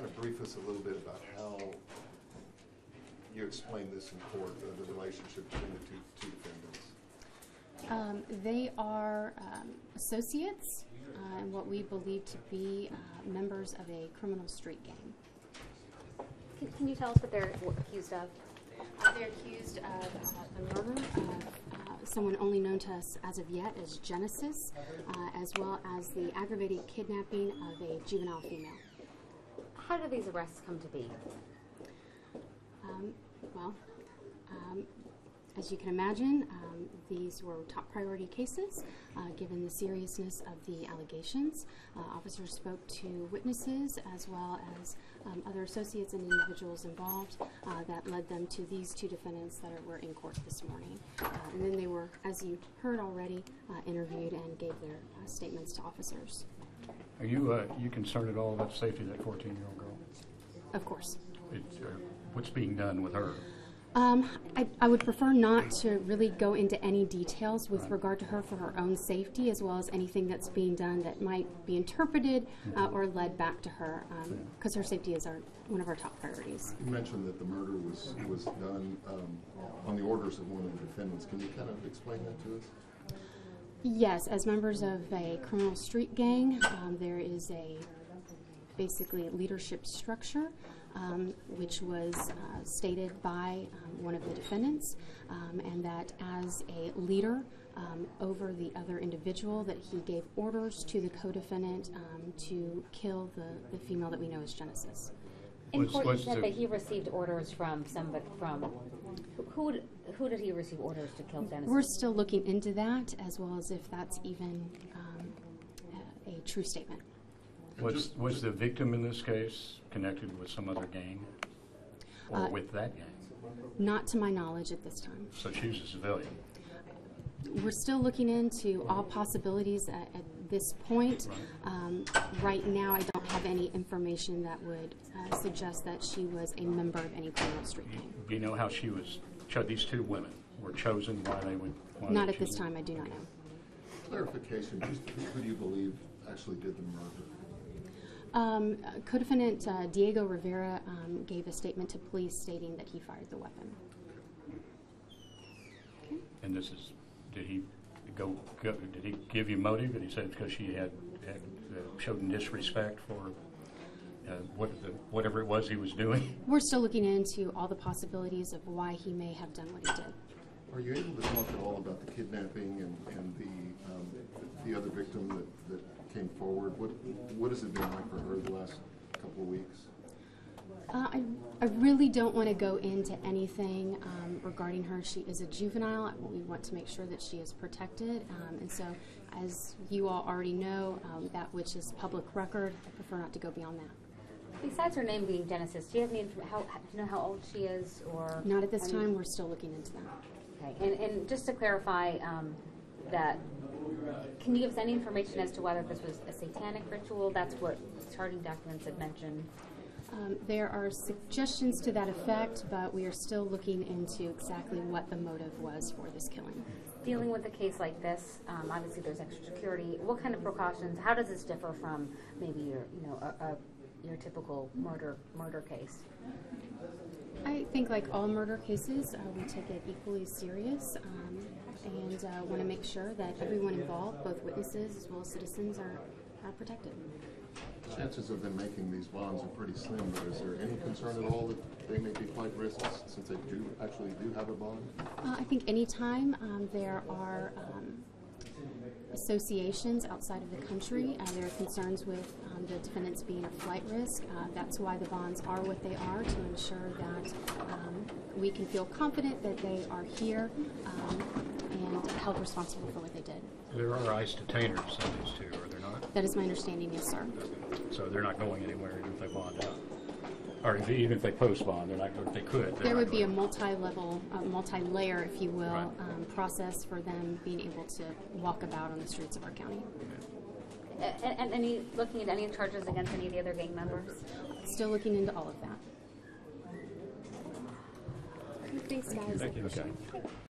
kind of brief us a little bit about how you explain this in court, the relationship between the two defendants? They are associates and what we believe to be members of a criminal street gang. Can you tell us what they're accused of? They're accused of the murder of someone only known to us as of yet as Genesis, as well as the aggravated kidnapping of a juvenile female. How do these arrests come to be? As you can imagine, these were top priority cases given the seriousness of the allegations. Officers spoke to witnesses as well as other associates and individuals involved that led them to these two defendants that were in court this morning. And then they were, as you heard already, interviewed and gave their statements to officers. Are you concerned at all about the safety of that 14-year-old girl? Of course. What's being done with her? I would prefer not to really go into any details with regard to her for her own safety, as well as anything that's being done that might be interpreted or led back to her, because her safety is one of our top priorities. You mentioned that the murder was done on the orders of one of the defendants. Can you kind of explain that to us? Yes, as members of a criminal street gang, there is basically a leadership structure which was stated by one of the defendants, and that as a leader over the other individual, that he gave orders to the co-defendant to kill the female that we know as Genesis. In court, you said that he received orders from somebody who did he receive orders to kill Genesis? We're still looking into that, as well as if that's even a true statement. Was the victim in this case connected with some other gang or with that gang? Not to my knowledge at this time. So she's a civilian? We're still looking into all possibilities at this point. Right now, I don't have any information that would suggest that she was a member of any criminal street gang. Do you know how she was, these two women were chosen, why they would? Not at this time, I do not know. Clarification, just who do you believe actually did the murder? Co-defendant Diego Rivera gave a statement to police stating that he fired the weapon. Okay. And this is, did he give you motive? Did he say because she had showed disrespect for whatever it was he was doing? We're still looking into all the possibilities of why he may have done what he did. Are you able to talk at all about the kidnapping and the other victim that came forward? What has it been like for her the last couple of weeks? I really don't want to go into anything regarding her. She is a juvenile. We want to make sure that she is protected. And so, as you all already know, that which is public record, I prefer not to go beyond that. Besides her name being Genesis, do you have any do you know how old she is? Or not at this time. We're still looking into that. Okay. And just to clarify, that can you give us any information as to whether this was a satanic ritual? That's what charging documents had mentioned. There are suggestions to that effect, but we are still looking into exactly what the motive was for this killing. Dealing with a case like this, obviously there's extra security. What kind of precautions? How does this differ from maybe your typical murder case? I think, like all murder cases, we take it equally serious and want to make sure that everyone involved, both witnesses as well as citizens, are protected. Chances of them making these bonds are pretty slim, but is there any concern at all that they may be quite risky since they actually do have a bond? I think any time there are associations outside of the country, there are concerns with the defendants being a flight risk. That's why the bonds are what they are, to ensure that we can feel confident that they are here and held responsible for what they did. There are ICE detainers in these two, are there not? That is my understanding, yes, sir. So they're not going anywhere even if they bond out? Or even if they post bond, they're not, if they could. There would be a multi-level, multi-layer, if you will, process for them being able to walk about on the streets of our county. And any looking at any charges against any of the other gang members? Still looking into all of that. Thanks, guys. Thank you. Okay.